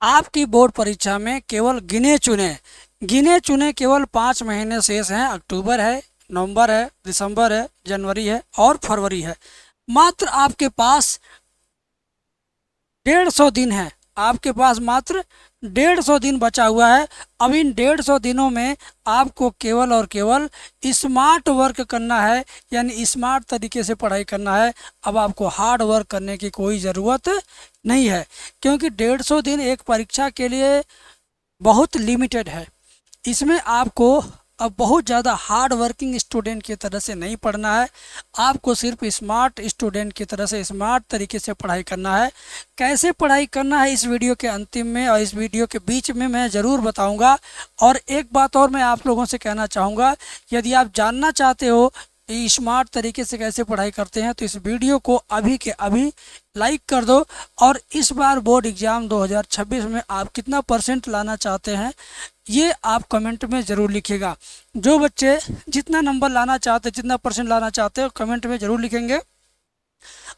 आपकी बोर्ड परीक्षा में केवल गिने चुने केवल 5 महीने शेष हैं। अक्टूबर है, नवंबर है, दिसंबर है, जनवरी है और फरवरी है। मात्र आपके पास 150 दिन है। आपके पास मात्र 150 दिन बचा हुआ है। अब इन 150 दिनों में आपको केवल और केवल स्मार्ट वर्क करना है, यानी स्मार्ट तरीके से पढ़ाई करना है। अब आपको हार्ड वर्क करने की कोई ज़रूरत नहीं है, क्योंकि 150 दिन एक परीक्षा के लिए बहुत लिमिटेड है। इसमें आपको अब बहुत ज़्यादा हार्ड वर्किंग स्टूडेंट की तरह से नहीं पढ़ना है। आपको सिर्फ स्मार्ट स्टूडेंट की तरह से स्मार्ट तरीके से पढ़ाई करना है। कैसे पढ़ाई करना है इस वीडियो के अंतिम में और इस वीडियो के बीच में मैं ज़रूर बताऊंगा। और एक बात और मैं आप लोगों से कहना चाहूँगा, यदि आप जानना चाहते हो स्मार्ट तरीके से कैसे पढ़ाई करते हैं तो इस वीडियो को अभी के अभी लाइक कर दो। और इस बार बोर्ड एग्ज़ाम 2026 में आप कितना परसेंट लाना चाहते हैं ये आप कमेंट में ज़रूर लिखिएगा। जो बच्चे जितना नंबर लाना चाहते, जितना परसेंट लाना चाहते हो कमेंट में ज़रूर लिखेंगे।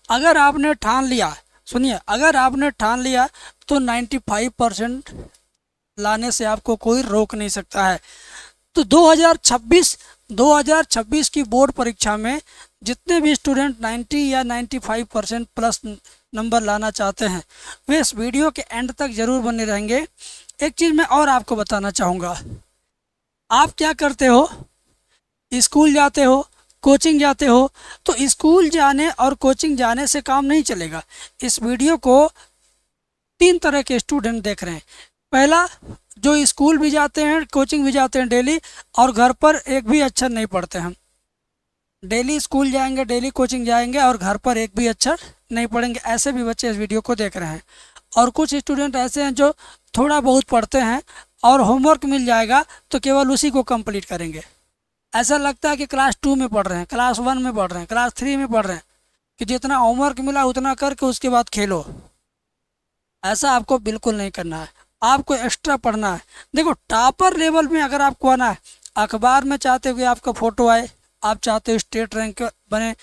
अगर आपने ठान लिया, सुनिए, अगर आपने ठान लिया तो 95% लाने से आपको कोई रोक नहीं सकता है। तो 2026 की बोर्ड परीक्षा में जितने भी स्टूडेंट 90 या 95% प्लस नंबर लाना चाहते हैं वे इस वीडियो के एंड तक ज़रूर बने रहेंगे। एक चीज़ मैं और आपको बताना चाहूँगा, आप क्या करते हो, स्कूल जाते हो, कोचिंग जाते हो, तो स्कूल जाने और कोचिंग जाने से काम नहीं चलेगा। इस वीडियो को 3 तरह के स्टूडेंट देख रहे हैं। पहला, जो स्कूल भी जाते हैं, कोचिंग भी जाते हैं डेली और घर पर एक भी अक्षर नहीं पढ़ते हैं। डेली स्कूल जाएंगे, डेली कोचिंग जाएंगे और घर पर एक भी अक्षर नहीं पढ़ेंगे। ऐसे भी बच्चे इस वीडियो को देख रहे हैं। और कुछ स्टूडेंट ऐसे हैं जो थोड़ा बहुत पढ़ते हैं और होमवर्क मिल जाएगा तो केवल उसी को कंप्लीट करेंगे। ऐसा लगता है कि क्लास 2 में पढ़ रहे हैं, क्लास 1 में पढ़ रहे हैं, क्लास 3 में पढ़ रहे हैं, कि जितना होमवर्क मिला उतना करके उसके बाद खेलो। ऐसा आपको बिल्कुल नहीं करना है, आपको एक्स्ट्रा पढ़ना है। देखो, टॉपर लेवल में अगर आपको आना है, अखबार में चाहते हो कि आपका फ़ोटो आए, आप चाहते हो स्टेट रैंक बने,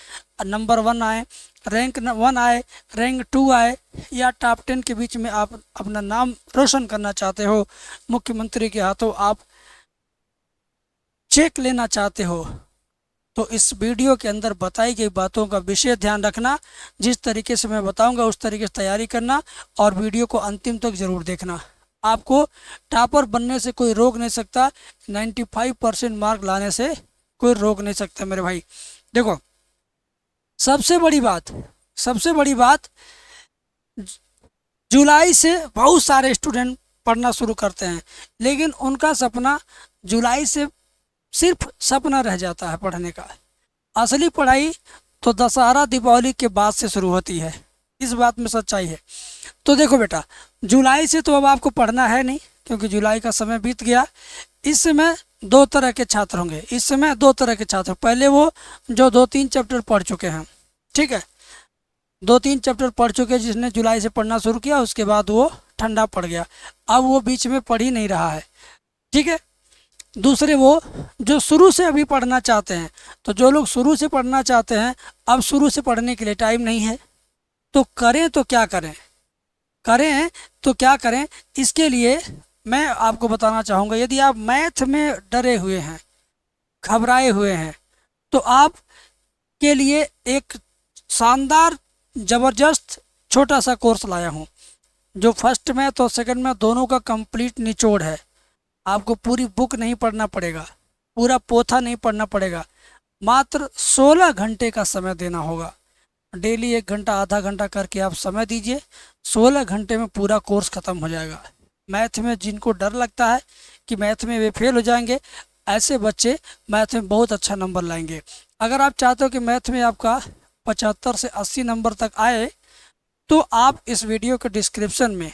नंबर 1 आए, रैंक 1 आए, रैंक 2 आए, या टॉप 10 के बीच में आप अपना नाम रोशन करना चाहते हो, मुख्यमंत्री के हाथों आप चेक लेना चाहते हो, तो इस वीडियो के अंदर बताई गई बातों का विशेष ध्यान रखना। जिस तरीके से मैं बताऊंगा उस तरीके से तैयारी करना और वीडियो को अंतिम तक ज़रूर देखना। आपको टॉपर बनने से कोई रोक नहीं सकता, 95% मार्क लाने से कोई रोक नहीं सकता मेरे भाई। देखो, सबसे बड़ी बात, जुलाई से बहुत सारे स्टूडेंट पढ़ना शुरू करते हैं, लेकिन उनका सपना जुलाई से सिर्फ सपना रह जाता है पढ़ने का। असली पढ़ाई तो दशहरा दीपावली के बाद से शुरू होती है, इस बात में सच्चाई है। तो देखो बेटा, जुलाई से तो अब आपको पढ़ना है नहीं, क्योंकि जुलाई का समय बीत गया। इस समय 2 तरह के छात्र होंगे, इस समय 2 तरह के छात्र। पहले वो जो 2-3 चैप्टर पढ़ चुके हैं, ठीक है, 2-3 चैप्टर पढ़ चुके हैं, जिसने जुलाई से पढ़ना शुरू किया उसके बाद वो ठंडा पड़ गया, अब वो बीच में पढ़ ही नहीं रहा है, ठीक है। दूसरे वो जो शुरू से अभी पढ़ना चाहते हैं। तो जो लोग शुरू से पढ़ना चाहते हैं, अब शुरू से पढ़ने के लिए टाइम नहीं है, तो करें तो क्या करें, इसके लिए मैं आपको बताना चाहूँगा, यदि आप मैथ में डरे हुए हैं, घबराए हुए हैं, तो आप के लिए एक शानदार ज़बरदस्त छोटा सा कोर्स लाया हूँ, जो फर्स्ट मैथ और सेकंड मैथ दोनों का कंप्लीट निचोड़ है। आपको पूरी बुक नहीं पढ़ना पड़ेगा, पूरा पोथा नहीं पढ़ना पड़ेगा, मात्र 16 घंटे का समय देना होगा। डेली 1 घंटा आधा घंटा करके आप समय दीजिए, 16 घंटे में पूरा कोर्स ख़त्म हो जाएगा। मैथ में जिनको डर लगता है कि मैथ में वे फेल हो जाएंगे, ऐसे बच्चे मैथ में बहुत अच्छा नंबर लाएंगे। अगर आप चाहते हो कि मैथ में आपका 75 से 80 नंबर तक आए, तो आप इस वीडियो के डिस्क्रिप्शन में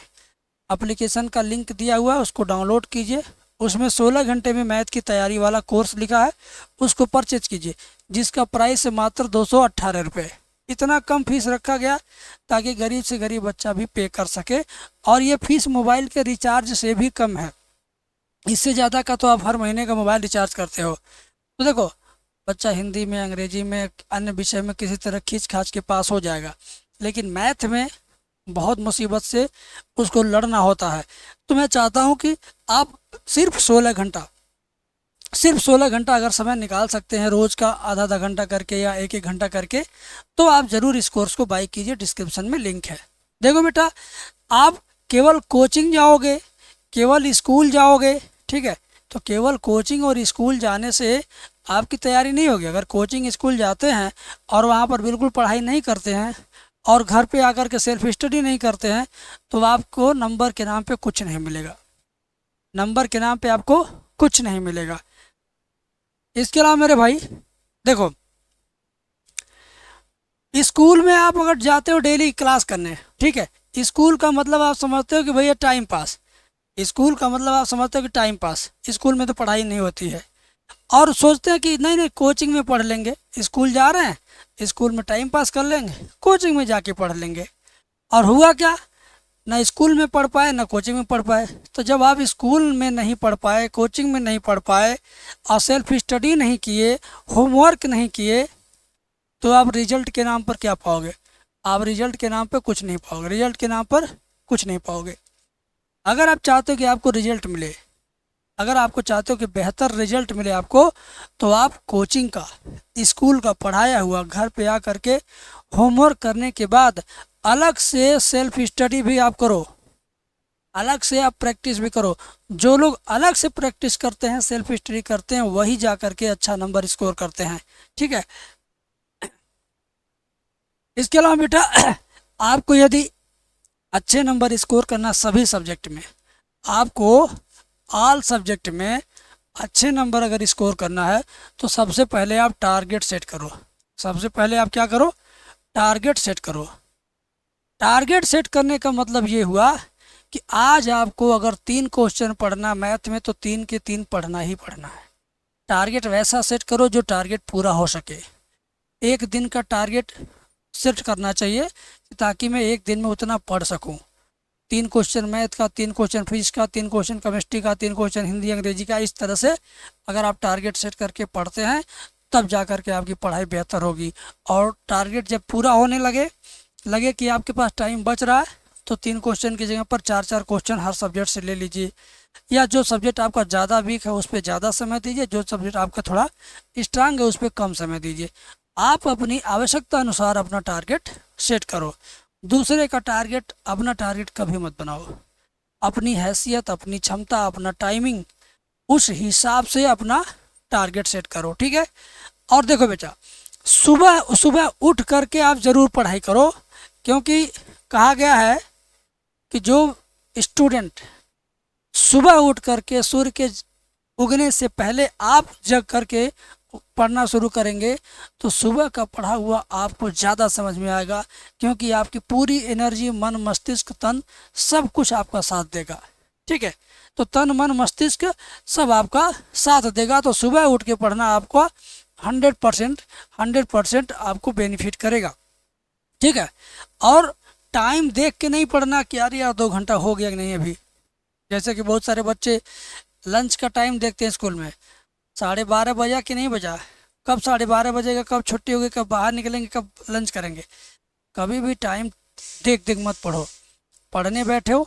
एप्लीकेशन का लिंक दिया हुआ है, उसको डाउनलोड कीजिए। उसमें 16 घंटे में मैथ की तैयारी वाला कोर्स लिखा है, उसको परचेज कीजिए, जिसका प्राइस है मात्र 218 रुपये। इतना कम फीस रखा गया ताकि गरीब से गरीब बच्चा भी पे कर सके, और ये फीस मोबाइल के रिचार्ज से भी कम है। इससे ज़्यादा का तो आप हर महीने का मोबाइल रिचार्ज करते हो। तो देखो, बच्चा हिंदी में, अंग्रेजी में, अन्य विषय में किसी तरह खींच खाच के पास हो जाएगा, लेकिन मैथ में बहुत मुसीबत से उसको लड़ना होता है। तो मैं चाहता हूँ कि आप सिर्फ 16 घंटा अगर समय निकाल सकते हैं रोज़ का, आधा आधा घंटा करके या एक एक घंटा करके, तो आप ज़रूर इस कोर्स को बाय कीजिए। डिस्क्रिप्शन में लिंक है। देखो बेटा, आप केवल कोचिंग जाओगे, केवल स्कूल जाओगे, ठीक है, तो केवल कोचिंग और स्कूल जाने से आपकी तैयारी नहीं होगी। अगर कोचिंग स्कूल जाते हैं और वहाँ पर बिल्कुल पढ़ाई नहीं करते हैं और घर पे आकर के सेल्फ स्टडी नहीं करते हैं, तो आपको नंबर के नाम पे कुछ नहीं मिलेगा। नंबर के नाम पे आपको कुछ नहीं मिलेगा। इसके अलावा मेरे भाई देखो, स्कूल में आप अगर जाते हो डेली क्लास करने, ठीक है, स्कूल का मतलब आप समझते हो कि भैया टाइम पास, स्कूल का मतलब आप समझते हो कि टाइम पास, स्कूल में तो पढ़ाई नहीं होती है। और सोचते हैं कि नहीं नहीं कोचिंग में पढ़ लेंगे, स्कूल जा रहे हैं स्कूल में टाइम पास कर लेंगे, कोचिंग में जाके पढ़ लेंगे। और हुआ क्या, ना स्कूल में पढ़ पाए ना कोचिंग में पढ़ पाए। तो जब आप स्कूल में नहीं पढ़ पाए, कोचिंग में नहीं पढ़ पाए और सेल्फ स्टडी नहीं किए, होमवर्क नहीं किए, तो आप रिजल्ट के नाम पर क्या पाओगे? आप रिजल्ट के नाम पर कुछ नहीं पाओगे। रिजल्ट के नाम पर कुछ नहीं पाओगे। अगर आप चाहते हो कि आपको रिजल्ट मिले, अगर आपको चाहते हो कि बेहतर रिजल्ट मिले आपको, तो आप कोचिंग का, स्कूल का पढ़ाया हुआ घर पे आ करके होमवर्क करने के बाद अलग से सेल्फ स्टडी भी आप करो, अलग से आप प्रैक्टिस भी करो। जो लोग अलग से प्रैक्टिस करते हैं, सेल्फ स्टडी करते हैं, वही जा करके अच्छा नंबर स्कोर करते हैं, ठीक है। इसके अलावा बेटा आपको यदि अच्छे नंबर स्कोर करना सभी सब्जेक्ट में, आपको ऑल सब्जेक्ट में अच्छे नंबर अगर स्कोर करना है, तो सबसे पहले आप टारगेट सेट करो। सबसे पहले आप क्या करो? टारगेट सेट करो। टारगेट सेट करने का मतलब ये हुआ कि आज आपको अगर 3 क्वेश्चन पढ़ना मैथ में, तो 3 के 3 पढ़ना ही पढ़ना है। टारगेट वैसा सेट करो जो टारगेट पूरा हो सके। एक दिन का टारगेट सेट करना चाहिए ताकि मैं एक दिन में उतना पढ़ सकूं। 3 क्वेश्चन मैथ का, 3 क्वेश्चन फिजिक्स का, 3 क्वेश्चन केमिस्ट्री का, 3 क्वेश्चन हिंदी अंग्रेजी का। इस तरह से अगर आप टारगेट सेट करके पढ़ते हैं, तब जा कर के आपकी पढ़ाई बेहतर होगी। और टारगेट जब पूरा होने लगे कि आपके पास टाइम बच रहा है, तो 3 क्वेश्चन की जगह पर 4-4 क्वेश्चन हर सब्जेक्ट से ले लीजिए, या जो सब्जेक्ट आपका ज़्यादा वीक है उस पर ज़्यादा समय दीजिए, जो सब्जेक्ट आपका थोड़ा स्ट्रांग है उस पर कम समय दीजिए। आप अपनी आवश्यकता अनुसार अपना टारगेट सेट करो। दूसरे का टारगेट अपना टारगेट कभी मत बनाओ। अपनी हैसियत, अपनी क्षमता, अपना टाइमिंग, उस हिसाब से अपना टारगेट सेट करो, ठीक है। और देखो बेटा, सुबह सुबह उठ करके आप ज़रूर पढ़ाई करो, क्योंकि कहा गया है कि जो स्टूडेंट सुबह उठ करके सूर्य के उगने से पहले आप जग करके पढ़ना शुरू करेंगे, तो सुबह का पढ़ा हुआ आपको ज़्यादा समझ में आएगा, क्योंकि आपकी पूरी एनर्जी, मन, मस्तिष्क, तन सब कुछ आपका साथ देगा, ठीक है। तो तन, मन, मस्तिष्क सब आपका साथ देगा। तो सुबह उठ के पढ़ना आपको 100% आपको बेनिफिट करेगा, ठीक है। और टाइम देख के नहीं पढ़ना कि यार 2 घंटा हो गया कि नहीं अभी। जैसे कि बहुत सारे बच्चे लंच का टाइम देखते हैं स्कूल में, 12:30 बजा कि नहीं बजा, कब 12:30 बजेगा, कब छुट्टी होगी, कब बाहर निकलेंगे, कब लंच करेंगे। कभी भी टाइम देख मत पढ़ो। पढ़ने बैठे हो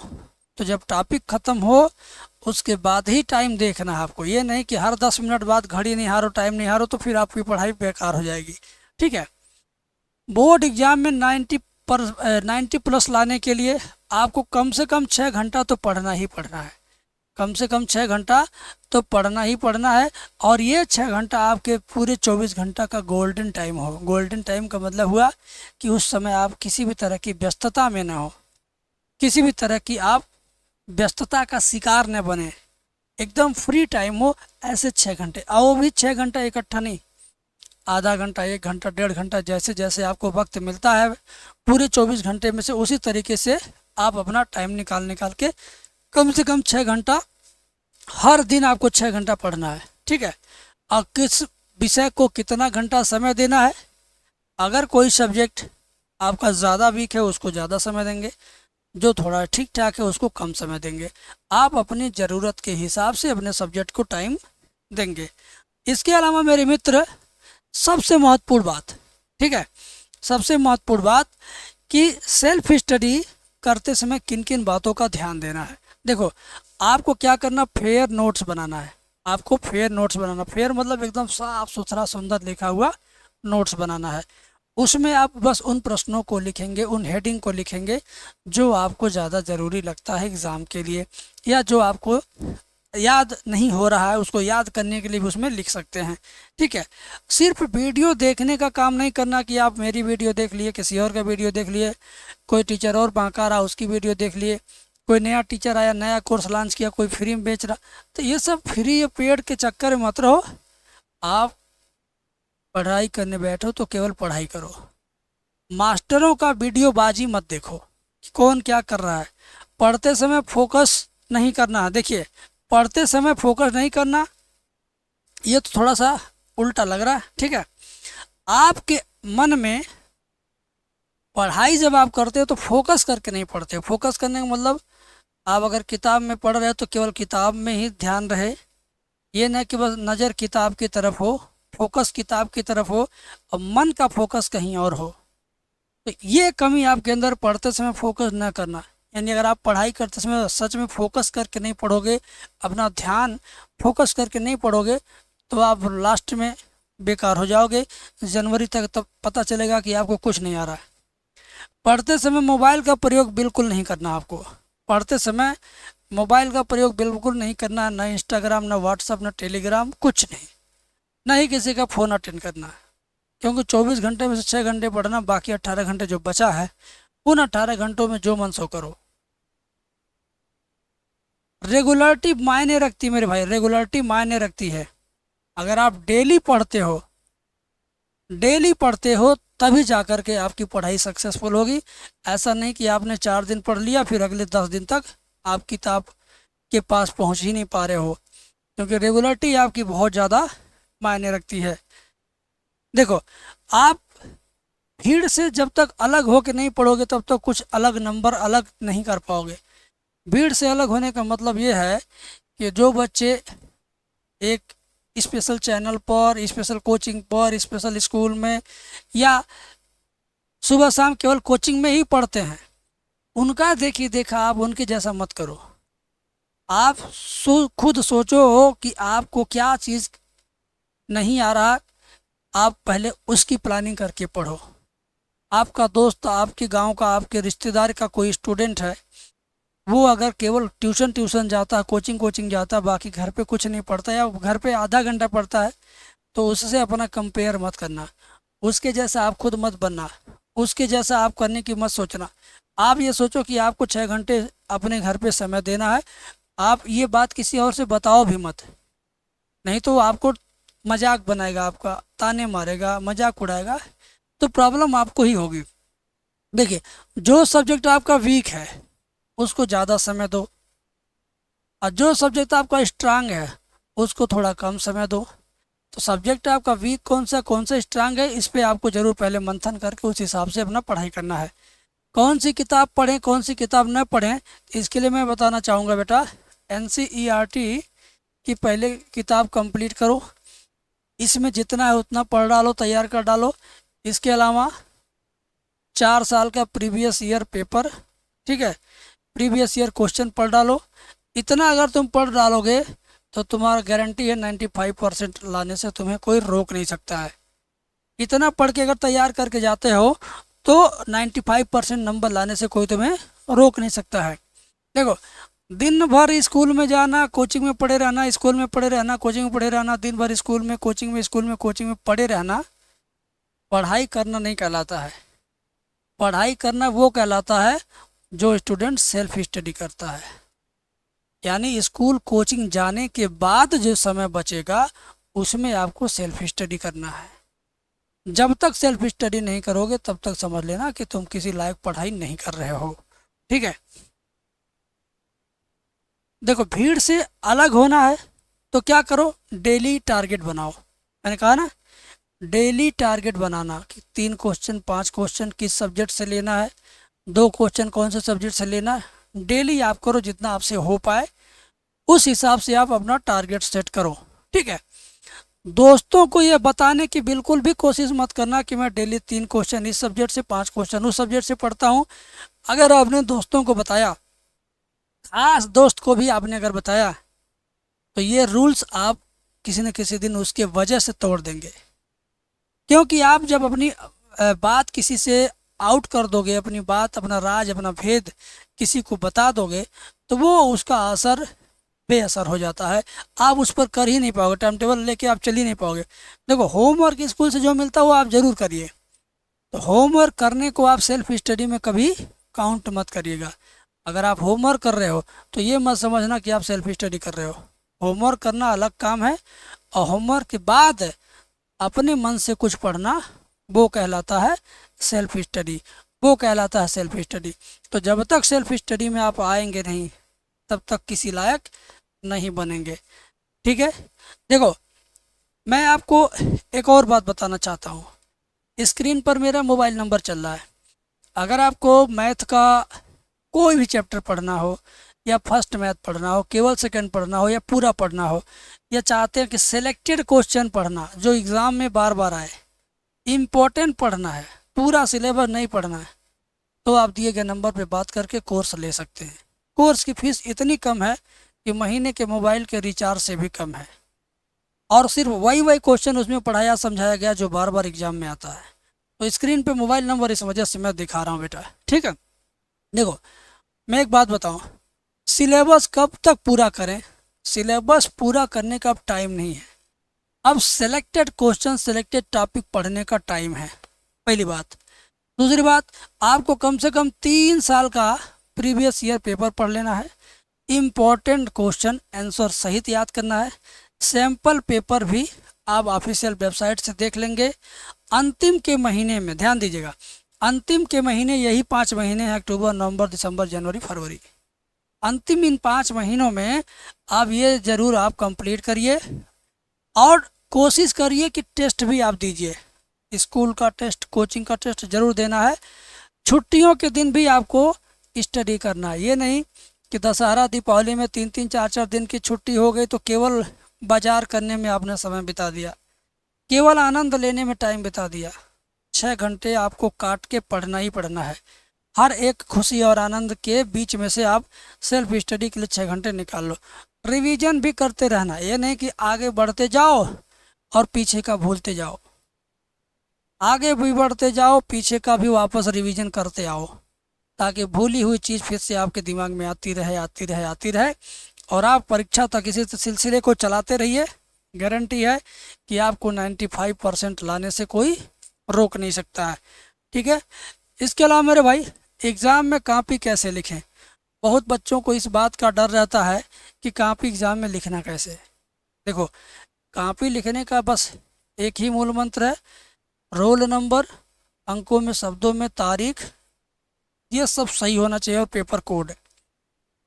तो जब टॉपिक ख़त्म हो उसके बाद ही टाइम देखना है आपको। ये नहीं कि हर 10 मिनट बाद घड़ी निहारो, टाइम निहारो, तो फिर आपकी पढ़ाई बेकार हो जाएगी, ठीक है। बोर्ड एग्ज़ाम में 90+ लाने के लिए आपको कम से कम 6 घंटा तो पढ़ना ही पढ़ना है। कम से कम 6 घंटा तो पढ़ना ही पढ़ना है। और ये 6 घंटा आपके पूरे 24 घंटा का गोल्डन टाइम हो। गोल्डन टाइम का मतलब हुआ कि उस समय आप किसी भी तरह की व्यस्तता में ना हो, किसी भी तरह की आप व्यस्तता का शिकार न बने, एकदम फ्री टाइम हो। ऐसे 6 घंटे, और वो भी 6 घंटा इकट्ठा नहीं, आधा घंटा, 1 घंटा, 1.5 घंटा, जैसे जैसे आपको वक्त मिलता है पूरे 24 घंटे में से, उसी तरीके से आप अपना टाइम निकाल के कम से कम 6 घंटा हर दिन आपको 6 घंटा पढ़ना है, ठीक है। और किस विषय को कितना घंटा समय देना है, अगर कोई सब्जेक्ट आपका ज़्यादा वीक है उसको ज़्यादा समय देंगे, जो थोड़ा ठीक ठाक है उसको कम समय देंगे। आप अपनी ज़रूरत के हिसाब से अपने सब्जेक्ट को टाइम देंगे। इसके अलावा मेरे मित्र, सबसे महत्वपूर्ण बात, ठीक है, सबसे महत्वपूर्ण बात कि सेल्फ स्टडी करते समय किन किन बातों का ध्यान देना है। देखो, आपको क्या करना, फेयर नोट्स बनाना है। आपको फेयर नोट्स बनाना, फेयर मतलब एकदम साफ सुथरा सुंदर लिखा हुआ नोट्स बनाना है। उसमें आप बस उन प्रश्नों को लिखेंगे, उन हेडिंग को लिखेंगे जो आपको ज़्यादा ज़रूरी लगता है एग्ज़ाम के लिए, या जो आपको याद नहीं हो रहा है उसको याद करने के लिए भी उसमें लिख सकते हैं। ठीक है, सिर्फ वीडियो देखने का काम नहीं करना कि आप मेरी वीडियो देख लिए, किसी और का वीडियो देख लिए, कोई टीचर और बहका रहा उसकी वीडियो देख लिए, कोई नया टीचर आया नया कोर्स लॉन्च किया, कोई फ्री में बेच रहा, तो ये सब फ्री पेड के चक्कर में मत रहो। आप पढ़ाई करने बैठो तो केवल पढ़ाई करो। मास्टरों का वीडियो बाजी मत देखो कि कौन क्या कर रहा है। पढ़ते समय फोकस नहीं करना है। देखिए, पढ़ते समय फोकस नहीं करना, ये तो थोड़ा सा उल्टा लग रहा है। ठीक है, आपके मन में पढ़ाई जब आप करते हो तो फोकस करके नहीं पढ़ते हो। फोकस करने का मतलब, आप अगर किताब में पढ़ रहे हो तो केवल किताब में ही ध्यान रहे, ये न कि बस नज़र किताब की तरफ हो, फोकस किताब की तरफ हो और मन का फोकस कहीं और हो। तो ये कमी आपके अंदर, पढ़ते समय फोकस न करना। यानी अगर आप पढ़ाई करते समय सच में फोकस करके नहीं पढ़ोगे, अपना ध्यान फोकस करके नहीं पढ़ोगे, तो आप लास्ट में बेकार हो जाओगे। जनवरी तक तब पता चलेगा कि आपको कुछ नहीं आ रहा है। पढ़ते समय मोबाइल का प्रयोग बिल्कुल नहीं करना। आपको पढ़ते समय मोबाइल का प्रयोग बिल्कुल नहीं करना है। ना इंस्टाग्राम, ना व्हाट्सअप, ना टेलीग्राम, कुछ नहीं। ना ही किसी का फ़ोन अटेंड करना है, क्योंकि 24 घंटे में से 6 घंटे पढ़ना, बाकी 18 घंटे जो बचा है उन 18 घंटों में जो मन सो करो। रेगुलरिटी मायने रखती है मेरे भाई, रेगुलरिटी मायने रखती है। अगर आप डेली पढ़ते हो तभी जा कर के आपकी पढ़ाई सक्सेसफुल होगी। ऐसा नहीं कि आपने 4 दिन पढ़ लिया फिर अगले 10 दिन तक आप किताब के पास पहुंच ही नहीं पा रहे हो, क्योंकि रेगुलरिटी आपकी बहुत ज़्यादा मायने रखती है। देखो, आप भीड़ से जब तक अलग हो के नहीं पढ़ोगे तब तक कुछ अलग नंबर अलग नहीं कर पाओगे। भीड़ से अलग होने का मतलब ये है कि जो बच्चे एक स्पेशल चैनल पर, स्पेशल कोचिंग पर, स्पेशल स्कूल में या सुबह शाम केवल कोचिंग में ही पढ़ते हैं, उनका देखिए देखा आप उनके जैसा मत करो। आप खुद सोचो कि आपको क्या चीज़ नहीं आ रहा, आप पहले उसकी प्लानिंग करके पढ़ो। आपका दोस्त, आपके गांव का, आपके रिश्तेदार का कोई स्टूडेंट है, वो अगर केवल ट्यूशन जाता है, कोचिंग जाता है, बाकी घर पे कुछ नहीं पढ़ता या घर पे आधा घंटा पढ़ता है, तो उससे अपना कंपेयर मत करना। उसके जैसा आप खुद मत बनना, उसके जैसा आप करने की मत सोचना। आप ये सोचो कि आपको 6 घंटे अपने घर पे समय देना है। आप ये बात किसी और से बताओ भी मत, नहीं तो आपको मजाक बनाएगा, आपका ताने मारेगा, मजाक उड़ाएगा, तो प्रॉब्लम आपको ही होगी। देखिए, जो सब्जेक्ट आपका वीक है उसको ज़्यादा समय दो, और जो सब्जेक्ट आपका स्ट्रांग है उसको थोड़ा कम समय दो। तो सब्जेक्ट आपका वीक कौन सा स्ट्रांग है, इस पर आपको ज़रूर पहले मंथन करके उस हिसाब से अपना पढ़ाई करना है। कौन सी किताब पढ़ें, कौन सी किताब न पढ़ें, इसके लिए मैं बताना चाहूँगा बेटा, NCERT की पहले किताब कंप्लीट करो। इसमें जितना है उतना पढ़ डालो, तैयार कर डालो। इसके अलावा 4 साल का प्रीवियस ईयर पेपर, ठीक है, प्रीवियस ईयर क्वेश्चन पढ़ डालो। इतना अगर तुम पढ़ डालोगे तो तुम्हारा गारंटी है 95% लाने से तुम्हें कोई रोक नहीं सकता है। इतना पढ़ के अगर तैयार करके जाते हो तो 95% नंबर लाने से कोई तुम्हें रोक नहीं सकता है। देखो, दिन भर स्कूल में जाना, कोचिंग में पढ़े रहना, स्कूल में पढ़े रहना, कोचिंग में पढ़े रहना, दिन भर स्कूल में कोचिंग में, स्कूल में कोचिंग में पढ़े रहना पढ़ाई करना नहीं कहलाता है। पढ़ाई करना वो कहलाता है जो स्टूडेंट सेल्फ स्टडी करता है। यानी स्कूल कोचिंग जाने के बाद जो समय बचेगा उसमें आपको सेल्फ स्टडी करना है। जब तक सेल्फ स्टडी नहीं करोगे तब तक समझ लेना कि तुम किसी लायक पढ़ाई नहीं कर रहे हो। ठीक है, देखो, भीड़ से अलग होना है तो क्या करो, डेली टारगेट बनाओ। मैंने कहा ना, डेली टारगेट बनाना कि 3 क्वेश्चन 5 क्वेश्चन किस सब्जेक्ट से लेना है, 2 क्वेश्चन कौन से सब्जेक्ट से लेना है। डेली आप करो, जितना आपसे हो पाए उस हिसाब से आप अपना टारगेट सेट करो। ठीक है, दोस्तों को ये बताने की बिल्कुल भी कोशिश मत करना कि मैं डेली 3 क्वेश्चन इस सब्जेक्ट से, 5 क्वेश्चन उस सब्जेक्ट से पढ़ता हूँ। अगर आपने दोस्तों को बताया, खास दोस्त को भी आपने अगर बताया, तो ये रूल्स आप किसी न किसी दिन उसके वजह से तोड़ देंगे। क्योंकि आप जब अपनी बात किसी से आउट कर दोगे, अपनी बात, अपना राज, अपना भेद किसी को बता दोगे, तो वो उसका असर बेअसर हो जाता है। आप उस पर कर ही नहीं पाओगे, टाइम टेबल लेके आप चल ही नहीं पाओगे। देखो, होमवर्क स्कूल से जो मिलता है वो आप ज़रूर करिए। तो होमवर्क करने को आप सेल्फ स्टडी में कभी काउंट मत करिएगा। अगर आप होमवर्क कर रहे हो तो ये मत समझना कि आप सेल्फ स्टडी कर रहे हो। होमवर्क करना अलग काम है, और होमवर्क के बाद अपने मन से कुछ पढ़ना, वो कहलाता है सेल्फ स्टडी। वो कहलाता है सेल्फ स्टडी। तो जब तक सेल्फ स्टडी में आप आएंगे नहीं, तब तक किसी लायक नहीं बनेंगे। ठीक है। देखो, मैं आपको एक और बात बताना चाहता हूँ। स्क्रीन पर मेरा मोबाइल नंबर चल रहा है। अगर आपको मैथ का कोई भी चैप्टर पढ़ना हो, या फर्स्ट मैथ पढ़ना हो, केवल सेकंड पढ़ना हो, या पूरा पढ़ना हो, या चाहते हैं कि सिलेक्टेड क्वेश्चन पढ़ना जो एग्ज़ाम में बार बार आए, इम्पोर्टेंट पढ़ना है, पूरा सिलेबस नहीं पढ़ना है, तो आप दिए गए नंबर पे बात करके कोर्स ले सकते हैं। कोर्स की फ़ीस इतनी कम है कि महीने के मोबाइल के रिचार्ज से भी कम है, और सिर्फ वही क्वेश्चन उसमें पढ़ाया समझाया गया जो बार बार एग्जाम में आता है। तो स्क्रीन पे मोबाइल नंबर इस वजह से मैं दिखा रहा हूँ बेटा। ठीक है। देखो, मैं एक बात बताऊँ, सिलेबस कब तक पूरा करें? सिलेबस पूरा करने का अब टाइम नहीं है। अब सेलेक्टेड क्वेश्चन, सेलेक्टेड टॉपिक पढ़ने का टाइम है, पहली बात। दूसरी बात, आपको कम से कम 3 साल का प्रीवियस ईयर पेपर पढ़ लेना है। इम्पोर्टेंट क्वेश्चन आंसर सहित याद करना है। सैम्पल पेपर भी आप ऑफिशियल वेबसाइट से देख लेंगे। अंतिम के महीने में, ध्यान दीजिएगा, अंतिम के महीने यही 5 महीने हैं, अक्टूबर, नवंबर, दिसंबर, जनवरी, फरवरी। अंतिम इन 5 महीनों में आप ये ज़रूर आप कंप्लीट करिए, और कोशिश करिए कि टेस्ट भी आप दीजिए। स्कूल का टेस्ट, कोचिंग का टेस्ट ज़रूर देना है। छुट्टियों के दिन भी आपको स्टडी करना है। ये नहीं कि दशहरा, दीपावली में 3-3, 4-4 दिन की छुट्टी हो गई तो केवल बाजार करने में आपने समय बिता दिया, केवल आनंद लेने में टाइम बिता दिया। 6 घंटे आपको काट के पढ़ना ही पढ़ना है। हर एक खुशी और आनंद के बीच में से आप सेल्फ स्टडी के लिए 6 घंटे निकाल लो। रिवीजन भी करते रहना, ये नहीं कि आगे बढ़ते जाओ और पीछे का भूलते जाओ। आगे भी बढ़ते जाओ, पीछे का भी वापस रिवीजन करते आओ, ताकि भूली हुई चीज़ फिर से आपके दिमाग में आती रहे, आती रहे, आती रहे, और आप परीक्षा तक इसी सिलसिले को चलाते रहिए। गारंटी है कि आपको 95% लाने से कोई रोक नहीं सकता है। ठीक है। इसके अलावा मेरे भाई, एग्ज़ाम में कॉपी कैसे लिखें? बहुत बच्चों को इस बात का डर रहता है कि कॉपी एग्ज़ाम में लिखना कैसे। देखो, कॉपी लिखने का बस एक ही मूल मंत्र है, रोल नंबर, अंकों में, शब्दों में तारीख, ये सब सही होना चाहिए, और पेपर कोड।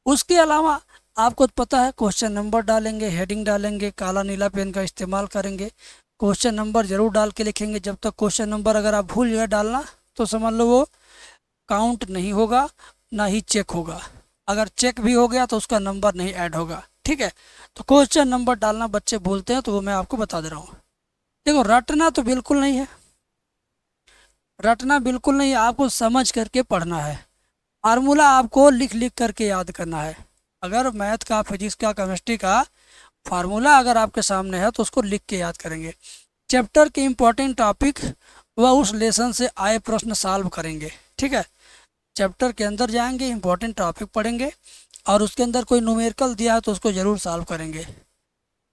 उसके अलावा आपको पता है, क्वेश्चन नंबर डालेंगे, हेडिंग डालेंगे, काला नीला पेन का इस्तेमाल करेंगे, क्वेश्चन नंबर ज़रूर डाल के लिखेंगे। जब तक क्वेश्चन नंबर अगर आप भूल गए डालना, तो समझ लो वो काउंट नहीं होगा, ना ही चेक होगा। अगर चेक भी हो गया तो उसका नंबर नहीं ऐड होगा। ठीक है। तो क्वेश्चन नंबर डालना बच्चे भूलते हैं, तो वो मैं आपको बता दे रहा हूँ। देखो, रटना तो बिल्कुल नहीं है, रटना बिल्कुल नहीं है, आपको समझ करके पढ़ना है। फार्मूला आपको लिख लिख करके याद करना है। अगर मैथ का, फिजिक्स का, केमिस्ट्री का फार्मूला अगर आपके सामने है तो उसको लिख के याद करेंगे। चैप्टर के इम्पोर्टेंट टॉपिक व उस लेसन से आए प्रश्न सॉल्व करेंगे। ठीक है। चैप्टर के अंदर जाएंगे, इम्पोर्टेंट टॉपिक पढ़ेंगे, और उसके अंदर कोई न्यूमेरिकल दिया है तो उसको ज़रूर सॉल्व करेंगे।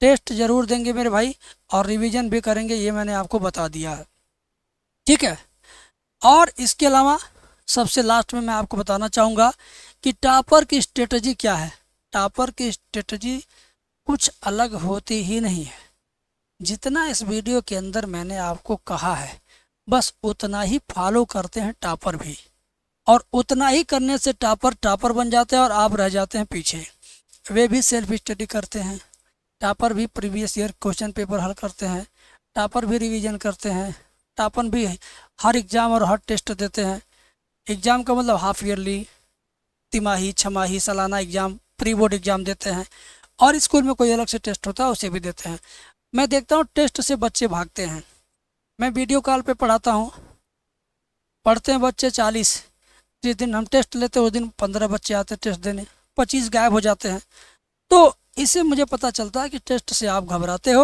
टेस्ट ज़रूर देंगे मेरे भाई, और रिवीजन भी करेंगे, ये मैंने आपको बता दिया है। ठीक है। और इसके अलावा सबसे लास्ट में मैं आपको बताना चाहूँगा कि टॉपर की स्ट्रेटजी क्या है। टॉपर की स्ट्रेटजी कुछ अलग होती ही नहीं है। जितना इस वीडियो के अंदर मैंने आपको कहा है, बस उतना ही फॉलो करते हैं टॉपर भी, और उतना ही करने से टॉपर बन जाते हैं और आप रह जाते हैं पीछे। वे भी सेल्फ स्टडी करते हैं, टॉपर भी प्रीवियस ईयर क्वेश्चन पेपर हल करते हैं, टॉपर भी रिवीजन करते हैं, टॉपर भी हर एग्ज़ाम और हर टेस्ट देते हैं। एग्ज़ाम का मतलब हाफ ईयरली, तिमाही, छमाही, सालाना एग्ज़ाम, प्री बोर्ड एग्ज़ाम देते हैं, और स्कूल में कोई अलग से टेस्ट होता है उसे भी देते हैं। मैं देखता हूँ टेस्ट से बच्चे भागते हैं। मैं वीडियो कॉल पे पढ़ाता हूँ, पढ़ते हैं बच्चे 40, जिस दिन हम टेस्ट लेते हैं उस दिन 15 बच्चे आते हैं टेस्ट देने, 25 गायब हो जाते हैं। तो इससे मुझे पता चलता है कि टेस्ट से आप घबराते हो,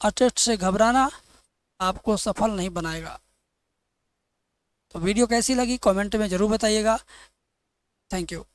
और टेस्ट से घबराना आपको सफल नहीं बनाएगा। तो वीडियो कैसी लगी कमेंट में ज़रूर बताइएगा। Thank you.